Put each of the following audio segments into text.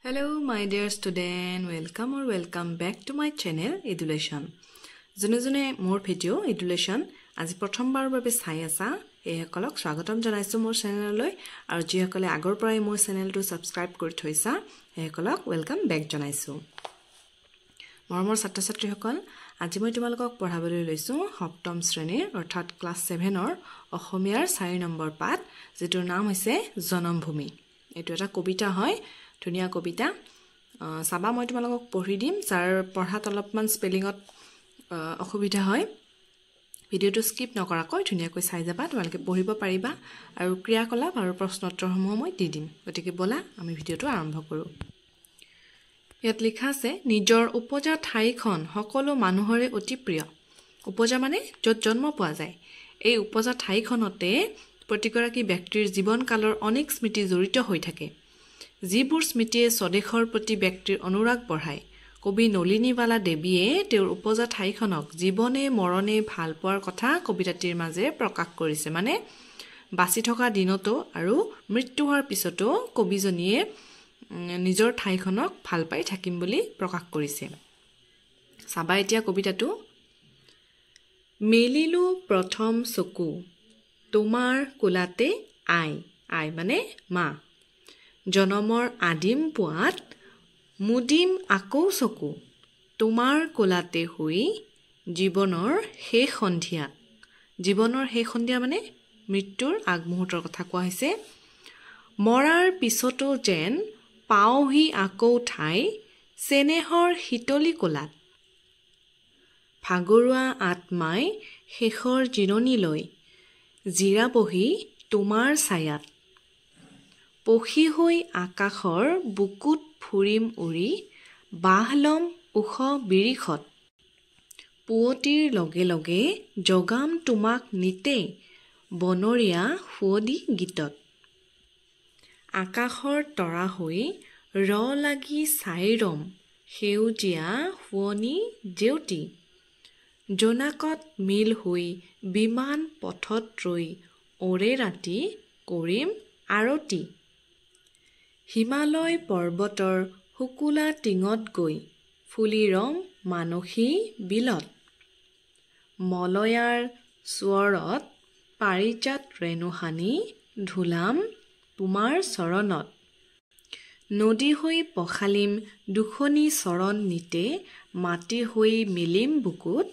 Hello my dear student, welcome back to my channel Education. Jone more video Education আজি প্ৰথমবাৰ বাবে চাই আছা এসকলক স্বাগতম জনাইছো মোৰ চেনেললৈ আৰু যিসকলে আগৰ পৰাই মোৰ চেনেলটো সাবস্ক্ৰাইব কৰি থৈছা এসকলক ওয়েলকাম বেক জনাইছো মৰমৰ ছাত্ৰ-ছাত্ৰীসকল আজি মই তোমালোকক পঢ়াবলৈ লৈছো সপ্তম শ্ৰেণীৰ অৰ্থাৎ ক্লাস 7 ৰ অসমীয়াৰ 4 নম্বৰ পাঠ যেটোৰ নাম হৈছে জনমভূমি এটো এটা কবিতা হয় ধুনিয়া কবিতা সাবা মই তোমালোকক পঢ়ি দিম যাৰ পঢ়াত অলপমান স্পেলিংত অসুবিধা হয় ভিডিওটো স্কিপ নকৰাকৈ ধুনিয়াকৈ চাই যাবা তোমালোকে পঢ়িব পাৰিবা আৰু ক্ৰিয়াকলাপ আৰু প্ৰশ্নোত্তৰসমূহ মই দি দিম গতিকে বলা আমি ভিডিওটো আৰম্ভ কৰো ইয়াত লিখা আছে নিজৰ উপজা ঠাইখন সকলো মানুহৰে অতি প্ৰিয় উপজা মানে যত জন্ম পোৱা যায় এই উপজা ঠাইখনতে প্ৰতিগৰাকী ব্যক্তিৰ জীৱনকালৰ অনেক স্মৃতি জড়িত হৈ থাকে যিবোৰ স্মৃতিয়ে স্বদেশৰ প্ৰতি ব্যক্তিৰ অনুৰাগ বঢ়ায় কবি নলিনীবালা দেৱীয়ে তেওঁৰ উপজা ঠাইখনক জীৱনে মৰণে ভাল পোৱাৰ কথা কবিতাটিৰ মাজে প্ৰকাশ কৰিছে মানে বাছি থকা দিনতো আৰু মৃত্যু হোৱাৰ পিছতো কবিজনীয়ে নিজৰ ঠাইখনক ভাল পাই থাকিম বুলি প্ৰকাশ কৰিছে সাবা এতিয়া কবিতাটো মেলিলো প্ৰথম চকু তোমাৰ কোলাতে আই মানে মা জনমৰ আদিম পুৱাত মুদিম আকৌ চকু তোমাৰ কোলাতে হৈ জীৱনৰ শেষ সন্ধিয়া মানে মৃত্যুৰ আগমুহূৰ্তৰ কথা কোৱা হৈছে মৰাৰ পিছতো যেন পাওহি আকৌ ঠাই চেনেহৰ হিতলি কোলাত ভাগৰুৱা আত্মাই শেষৰ জিৰণিলৈ জিৰাবহি তোমাৰ ছায়াত পখী হৈ আকাশৰ বুকুত ফুৰিম উৰি বাহলম উখ বিৰিখত পুৱতিৰ লগে লগে জগাম তোমাক নিতে বনৰীয়া ফুৱদি গীতত আকাশৰ তৰা হৈ লাগি চাইৰম সেউজীয়া শুৱনি জেউতি জোনাকত মিল হৈ বিমান পথত ৰৈ ওৰে ৰাতি কৰিম আৰতি হিমালয় পৰ্বতৰ হুকুলা টিঙত গৈ ফুলি ৰম মানসী বিলত মলয়াৰ স্বৰত পাৰিজাত ৰেণুহানি ধুলাম তোমাৰ চৰণত নদী হৈ পখালিম দুখনি চৰণ নিতে মাটি হৈ মিলিম বুকুত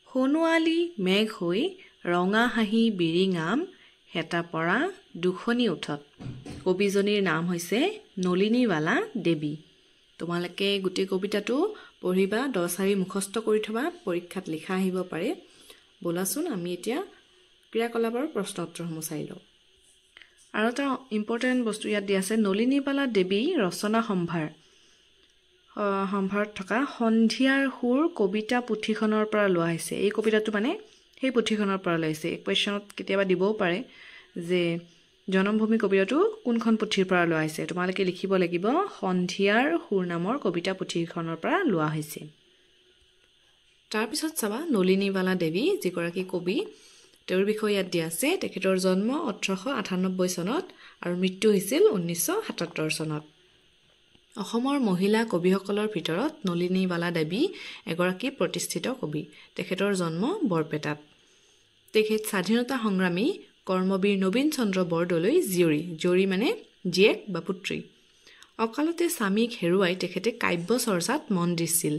সোণোৱালী মেঘ হৈ ৰঙা হাঁহি বিৰিঙাম হেতা পৰা দুখনি উঠত কবিজনীৰ নাম হৈছে নলিনীবালা দেৱী তোমালোকে গোটেই কবিতাটো পঢ়িবা 10 মুখস্থ কৰি থবা পৰীক্ষাত লিখা আহিব পাৰে বলাচোন আমি এতিয়া ক্ৰিয়াকলাপ আৰু প্ৰশ্নোত্তৰসমূহ চাই লওঁ আৰু এটা ইম্পৰ্টেন্ট বস্তু ইয়াত দিয়া আছে নলিনীবালা দেৱী ৰচনা সম্ভাৰত থকা সন্ধিয়াৰ সুৰ কবিতা পুথিখনৰ পৰা লোৱা হৈছে এই কবিতাটো মানে সেই পুথিখনৰ পৰা লৈছে কোৱেশ্চনত কেতিয়াবা দিবও পাৰে যে জনমভূমি কবিতাটো কোনখন পুথিৰ পৰা লোৱা হৈছে তোমালোকে লিখিব লাগিব সন্ধিয়াৰ সুৰ নামৰ কবিতা পুথিখনৰ পৰা লোৱা হৈছে তাৰ পিছত চাবা নলিনীবালা দেৱী যিগৰাকী কবি তেওঁৰ বিষয়ে ইয়াত দিয়া আছে তেখেতৰ জন্ম 1898 চনত আৰু মৃত্যু হৈছিল 1977 চনত অসমৰ মহিলা কবিসকলৰ ভিতৰত নলিনীবালা দেৱী এগৰাকী প্ৰতিষ্ঠিত কবি তেখেতৰ জন্ম বৰপেটাত তেখেত স্বাধীনতা সংগ্ৰামী কৰ্মবীৰ নবীন চন্দ্ৰ বৰদলৈ জীয়ৰী মানে জীয়েক বা পুত্ৰী অকালতে স্বামীক হেৰুৱাই তেখেতে কাব্য চৰ্চাত মন দিছিল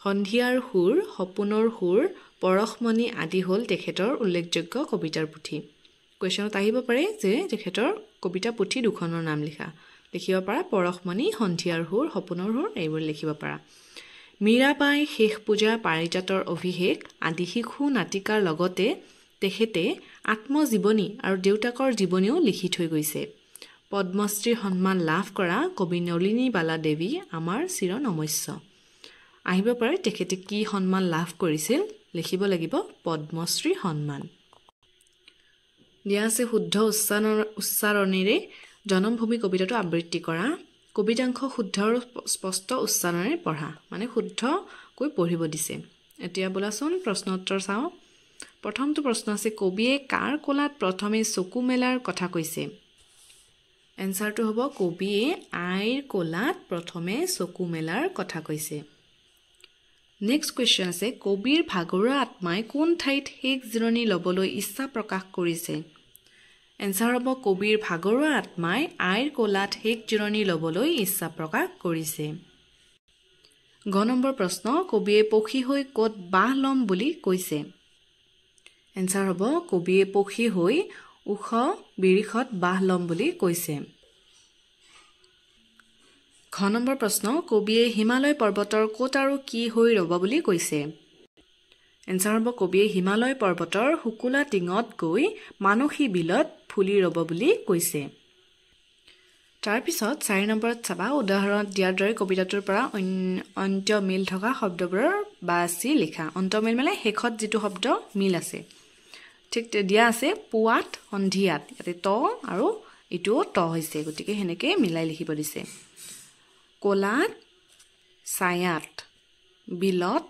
সন্ধিয়াৰ সুৰ সপোনৰ সুৰ পৰশমণি আদি হ'ল তেখেতৰ উল্লেখযোগ্য কবিতাৰ পুথি কোৱেশ্চনত আহিব পাৰে যে তেখেতৰ কবিতা পুথি দুখনৰ নাম লিখিব পাৰা পৰশমণি সন্ধিয়াৰ সুৰ সপোনৰ সুৰ এইবোৰ লিখিব পাৰা মীৰাবাই শেষ পূজা পাৰিজাতৰ অভিষেক আদি শিশু নাটিকাৰ লগতে তেখেতে আত্মজীৱনী আৰু দেউতাকৰ জীৱনীও লিখি থৈ গৈছে পদ্মশ্ৰী সন্মান লাভ কৰা কবি নলিনীবালা দেৱী আমাৰ চিৰনমস্য আহিব পাৰে তেখেতে কি সন্মান লাভ কৰিছিল লিখিব লাগিব পদ্মশ্ৰী সন্মান দিয়া আছে শুদ্ধ উচ্চাৰণেৰে জনমভূমি কবিতাটো আবৃত্তি কৰা কবিতাংশ শুদ্ধ আৰু স্পষ্ট উচ্চাৰণেৰে পঢ়া মানে শুদ্ধকৈ পঢ়িব দিছে এতিয়া বলাচোন প্ৰশ্ন উত্তৰ চাওঁ প্ৰথমটো প্ৰশ্ন আছে কবিয়ে কাৰ কোলাত প্ৰথমে চকু মেলাৰ কথা কৈছে এনসাৰটো হ'ব কবিয়ে আইৰ কোলাত প্ৰথমে চকু মেলাৰ কথা কৈছে নেক্সট কুৱেশ্যন আছে কবিৰ ভাগৰুৱা আত্মাই কোন ঠাইত শেষ জিৰণি ল'বলৈ ইচ্ছা প্ৰকাশ কৰিছে এনসাৰ হ'ব কবিৰ ভাগৰুৱা আত্মাই আইৰ কোলাত শেষ জিৰণি ল'বলৈ ইচ্ছা প্ৰকাশ কৰিছে গ নম্বৰ প্ৰশ্ন কবিয়ে পক্ষী হৈ ক'ত বাহ ল'ম বুলি কৈছে এনসাৰ হ'ব কবিয়ে পক্ষী হৈ উখ বিৰিখত বাহ ল'ম বুলি কৈছে ঘ নম্বৰ প্ৰশ্ন কবিয়ে হিমালয় পৰ্বতৰ ক'ত আৰু কি হৈ ৰ'ব বুলি কৈছে এনসাৰ হ'ব কবিয়ে হিমালয় পৰ্বতৰ হুকুলা টিঙত গৈ মানসী বিলত ফুলি ৰ'ব বুলি কৈছে তাৰ পিছত 4 নম্বৰত চাবা উদাহৰণ দিয়াৰ দৰে কবিতাটোৰ পৰা অন্ত মিল থকা শব্দবোৰৰ বাছি লিখা অন্ত মিল মানে শেষত যিটো শব্দ মিল আছে ঠিক দিয়া আছে পুৱাত সন্ধিয়াত ইয়াতে ত আৰু ইটোও ত হৈছে গতিকে হেনেকে মিলাই লিখিব দিছে কোলাত ছায়াত বিলত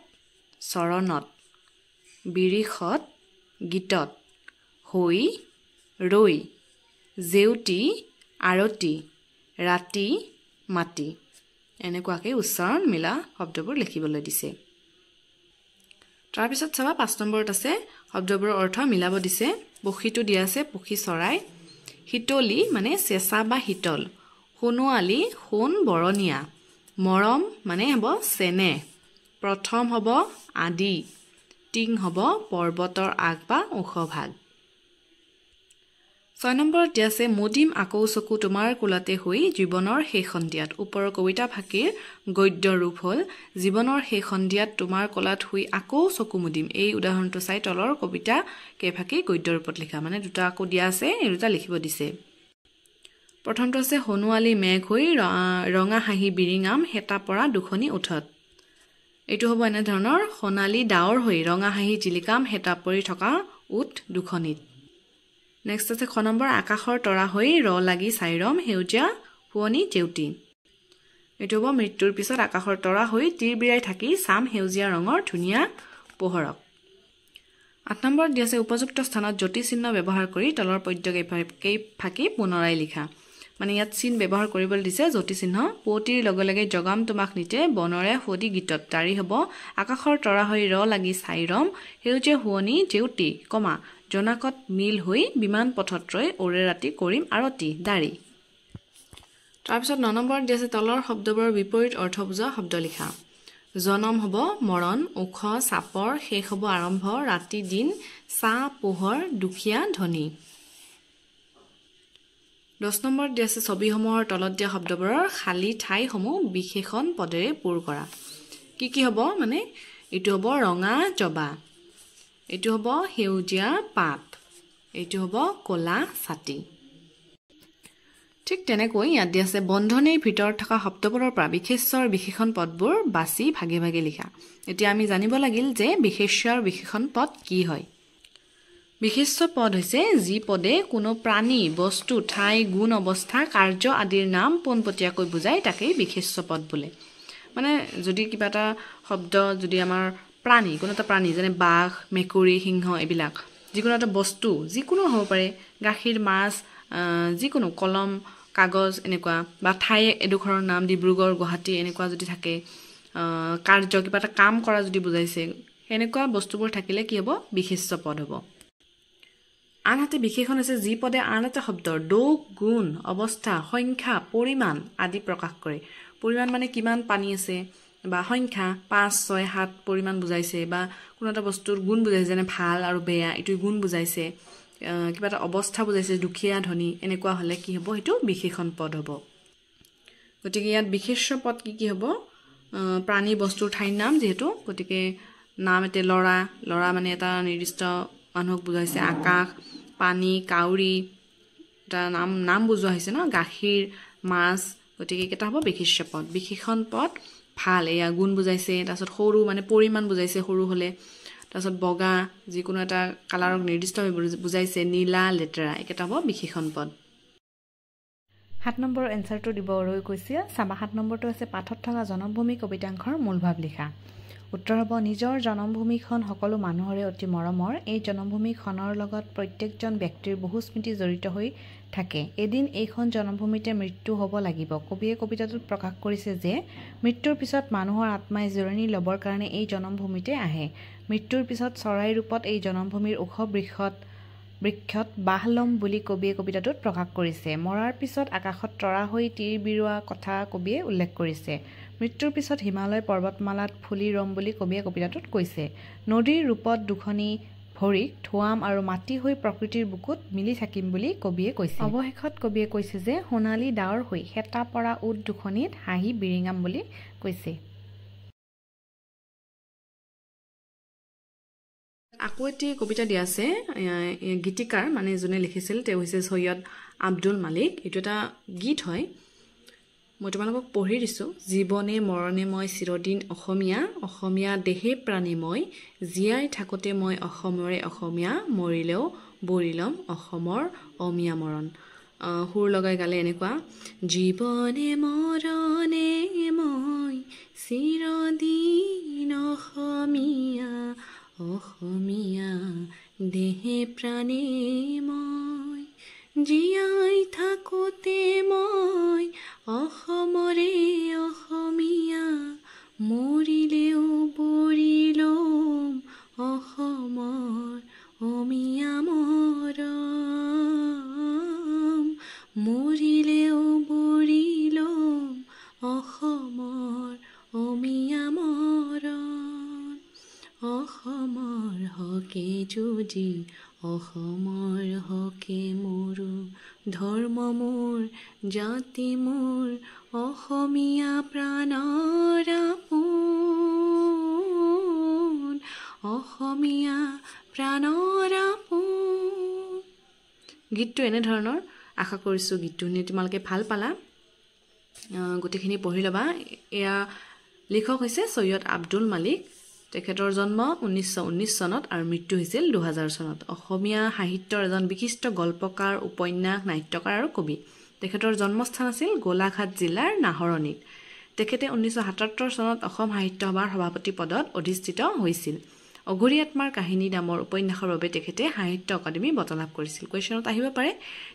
চৰণত বিৰিখত গীতত হৈ ৰৈ জেউতি আৰতি ৰাতি মাটি এনেকুৱাকৈ উচ্চাৰণ মিলা শব্দবোৰ লিখিবলৈ দিছে তাৰ পিছত চাবা 5 নম্বৰত আছে শব্দবোৰৰ অৰ্থ মিলাব দিছে পক্ষীটো দিয়া আছে পক্ষী চৰাই হিতলি মানে চেঁচা বা হিতল সোণোৱালী সোণ বৰণীয়া মৰম মানে হ'ব চেনে প্ৰথম হ'ব আদি টিং হ'ব পৰ্বতৰ আগ বা ওখ ভাগ 6 নম্বৰত দিয়া আছে মদিম আকৌ চকু তোমাৰ কোলাতে হৈ জীৱনৰ শেষ সন্ধিয়াত ওপৰৰ কবিতা ভাষীৰ গদ্য ৰূপ হ'ল জীৱনৰ শেষ সন্ধিয়াত তোমাৰ কোলাত হৈ আকৌ চকু মুদিম এই উদাহৰণটো চাই তলৰ কবিতা কেইভাষী গদ্য ৰূপত লিখা মানে দুটা আকৌ দিয়া আছে এই দুটা লিখিব দিছে প্ৰথমটো আছে হনুৱালী মেঘ হৈ ৰঙা হাঁহি বিৰিঙাম হেতা পৰা দুখনি উঠত এইটো হ'ব এনে ধৰণৰ সোণালী ডাৱৰ হৈ ৰঙা হাঁহি জিলিকাম হেতা পৰি থকা উঠ দুখনিত নেক্সট আছে খ নম্বৰ আকাশৰ তৰা হৈ ৰ লাগি চাইৰম হেউজীয়া শুৱনি জেউতি এইটো হ'ব মৃত্যুৰ পিছত আকাশৰ তৰা হৈ তীৰ বিৰাই থাকি চাম হেউজীয়া ৰঙৰ ধুনীয়া পোহৰক 8 নম্বৰত দিয়া আছে উপযুক্ত স্থানত জ্যোতি চিহ্ন ব্যৱহাৰ কৰি তলৰ পদ্য কেইফাকি পুনৰাই লিখা মানে ইয়াত চিন ব্যৱহাৰ কৰিবলৈ দিছে জ্যোতি চিহ্ন পুৱতিৰ লগে লগে জগাম তোমাক নিতে বনৰে সুদি গীতত তাৰি হ'ব আকাশৰ তৰা হৈ ৰ লাগি চাইৰম হেউজীয়া শুৱনি জেউতি কমা জনাকত মিল হৈ বিমান পথত ৰৈ ওৰে ৰাতি কৰিম আৰতি দাৰি তাৰ পিছত 9 নম্বৰত দিয়া আছে তলৰ শব্দবোৰৰ বিপৰীত অৰ্থ বুজোৱা শব্দ লিখা জনম হ'ব মৰণ ওখ চাপৰ শেষ হ'ব আৰম্ভ ৰাতি দিন চা পোহৰ দুখীয়া ধনী 10 নম্বৰত দিয়া আছে ছবিসমূহৰ তলত দিয়া শব্দবোৰৰ খালী ঠাইসমূহ বিশেষণ পদেৰে পূৰ কৰা কি হ'ব মানে এইটো হ'ব ৰঙা জবা এইটো হ'ব হেউজীয়া পাত এইটো হ'ব কলা ছাতি ঠিক তেনেকৈ ইয়াত দিয়া আছে বন্ধনীৰ ভিতৰত থকা শব্দবোৰৰ পৰা বিশেষ্যৰ বিশেষণ পদবোৰ বাছি ভাগে ভাগে লিখা এতিয়া আমি জানিব লাগিল যে বিশেষ্য আৰু বিশেষণ পদ কি হয় বিশেষ্য পদ হৈছে যি পদে কোনো প্ৰাণী বস্তু ঠাই গুণ অৱস্থা কাৰ্য আদিৰ নাম পোনপটীয়াকৈ বুজায় তাকেই বিশেষ্য পদ বোলে মানে যদি কিবা এটা শব্দ যদি আমাৰ প্ৰাণী কোনো এটা প্ৰাণী যেনে বাঘ মেকুৰী সিংহ এইবিলাক যিকোনো এটা বস্তু যিকোনো হ'ব পাৰে গাখীৰ মাছ যিকোনো কলম কাগজ এনেকুৱা বা ঠাই এডোখৰৰ নাম ডিব্ৰুগড় গুৱাহাটী এনেকুৱা যদি থাকে কাৰ্য কিবা এটা কাম কৰা যদি বুজাইছে এনেকুৱা বস্তুবোৰ থাকিলে কি হ'ব বিশেষ্য পদ হ'ব আনহাতে বিশেষণ আছে যি পদে আন এটা শব্দৰ দোষ গুণ অৱস্থা সংখ্যা পৰিমাণ আদি প্ৰকাশ কৰে পৰিমাণ মানে কিমান পানী আছে বা সংখ্যা 5 6 7 পৰিমাণ বুজাইছে বা কোনো এটা বস্তুৰ গুণ বুজাইছে যেনে ভাল আৰু বেয়া এইটো গুণ বুজাইছে কিবা এটা অৱস্থা বুজাইছে দুখীয়া ধনী এনেকুৱা হলে কি হ'ব এটো বিশেষণ পদ হ'ব গতিকে ইয়াত বিশেষ্য পদ কি হ'ব প্ৰাণী বস্তুৰ ঠাইৰ নাম যেহেতু গতিকে নাম এতে লৰা মানে এটা নিৰ্দিষ্ট মানুহক বুজাইছে আকাশ পানী কাউৰী এটা নাম বুজোৱা হৈছে ন গাখীৰ মাছ গতিকে কেটা হ'ব বিশেষ্য পদ বিশেষণ পদ ভাল এয়া গুণ বুজাইছে তাৰছত সৰু মানে পৰিমাণ বুজাইছে সৰু হলে তাৰছত বগা যিকোনো এটা কালাৰক নিৰ্দিষ্টভাৱে বুজাইছে নীলা লেতেৰা একেটা হ'ব বিশেষণ পদ 7 নম্বৰৰ এনসাৰটো দিব ৰৈ কৈছে চাবা 7 নম্বৰটো আছে পাঠত থকা জনমভূমি কবিতাংশৰ মূলভাৱ লিখা উত্তৰ হ'ব নিজৰ জনমভূমিখন সকলো মানুহৰে অতি মৰমৰ এই জনমভূমিখনৰ লগত প্ৰত্যেকজন ব্যক্তিৰ বহু স্মৃতি জড়িত হৈ থাকে এদিন এইখন জনমভূমিতে মৃত্যু হ'ব লাগিব কবিয়ে কবিতাটোত প্ৰকাশ কৰিছে যে মৃত্যুৰ পিছত মানুহৰ আত্মাই জিৰণি ল'বৰ কাৰণে এই জনমভূমিতে আহে মৃত্যুৰ পিছত চৰাই ৰূপত এই জনমভূমিৰ ওখ বৃক্ষত বাহ ল'ম বুলি কবিয়ে কবিতাটোত প্ৰকাশ কৰিছে মৰাৰ পিছত আকাশত তৰা হৈ তীৰ বিৰোৱা কথা কবিয়ে উল্লেখ কৰিছে মৃত্যুৰ পিছত হিমালয় পৰ্বতমালাত ফুলি ৰম বুলি কবিয়ে কবিতাটোত কৈছে নদীৰ ৰূপত দুখনি ভৰিক ধোৱাম আৰু মাটি হৈ প্ৰকৃতিৰ বুকুত মিলি থাকিম বুলি কবিয়ে কৈছে অৱশেষত কবিয়ে কৈছে যে সোণালী ডাৱৰ হৈ হেতা পৰা উট দুখনিত হাঁহি বিৰিঙাম বুলি কৈছে আকৌ এটি কবিতা দিয়া আছে গীতিকাৰ মানে যোনে লিখিছিল তেওঁ হৈছে সৈয়দ আব্দুল মালিক এইটো এটা গীত হয় মই তোমালোকক পঢ়ি দিছোঁ জীৱনে মৰণে মই চিৰদিন অসমীয়া দেহে প্ৰাণে মই জীয়াই থাকোঁতে মই অসমৰে অসমীয়া মৰিলেও বৰিলম অসমৰ অমীয়া মৰণ সুৰ লগাই গালে এনেকুৱা জীৱনে মৰণে মই চিৰদিন অসমীয়া দেহে প্ৰাণে মই জীয়াই থাকোঁতে মই অসমৰে অসমীয়া মৰিলেও বৰিলম অসমৰ অমীয়া মৰম মৰিলেও বৰিলম অসমৰ অমীয়া মৰম অসমৰ হকে যদি অসমৰ হকে মোৰো ধৰ্ম মোৰ জাতি মোৰ অসমীয়া প্ৰাণৰ আপোন অসমীয়া প্ৰাণৰ আপোন গীতটো এনেধৰণৰ আশা কৰিছোঁ গীতটো শুনি তোমালোকে ভাল পালা গোটেইখিনি পঢ়ি ল'বা এয়া লিখক হৈছে সৈয়দ আব্দুল মালিক তেখেতৰ জন্ম 1919 চনত আৰু মৃত্যু হৈছিল 2000 চনত অসমীয়া সাহিত্যৰ এজন বিশিষ্ট গল্পকাৰ উপন্যাস নাট্যকাৰ আৰু কবি তেখেতৰ জন্মস্থান আছিল গোলাঘাট জিলাৰ নাহৰণিত তেখেতে 1977 চনত অসম সাহিত্য সভাৰ সভাপতি পদত অধিষ্ঠিত হৈছিল অঘৰী আত্মাৰ কাহিনী নামৰ উপন্যাসৰ বাবে তেখেতে সাহিত্য অকাডেমি বঁটা লাভ কৰিছিল কোৱেশ্যনত আহিব পাৰে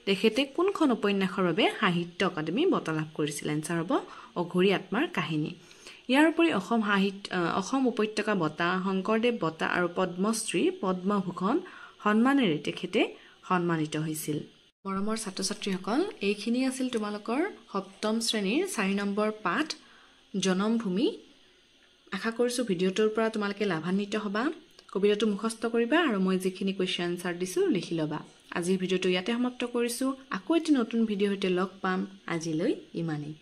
তেখেতে কোনখন উপন্যাসৰ বাবে সাহিত্য অকাডেমি বঁটা লাভ কৰিছিল এনসাৰ হ'ব অঘৰী আত্মাৰ কাহিনী ইয়াৰ উপৰি অসম উপত্যকা বঁটা শংকৰদেৱ বঁটা আৰু পদ্মশ্ৰী পদ্মভূষণ সন্মানেৰে তেখেতে সন্মানিত হৈছিল মৰমৰ ছাত্ৰ ছাত্ৰীসকল এইখিনি আছিল তোমালোকৰ সপ্তম শ্ৰেণীৰ 4 নম্বৰ পাঠ জনমভূমি আশা কৰিছোঁ ভিডিঅ'টোৰ পৰা তোমালোকে লাভান্বিত হ'বা কবিতাটো মুখস্থ কৰিবা আৰু মই যিখিনি কুৱেশ্যন আনসাৰ দিছোঁ লিখি ল'বা আজিৰ ভিডিঅ'টো ইয়াতে সমাপ্ত কৰিছোঁ আকৌ এটি নতুন ভিডিঅ'ৰ সৈতে লগ পাম আজিলৈ ইমানেই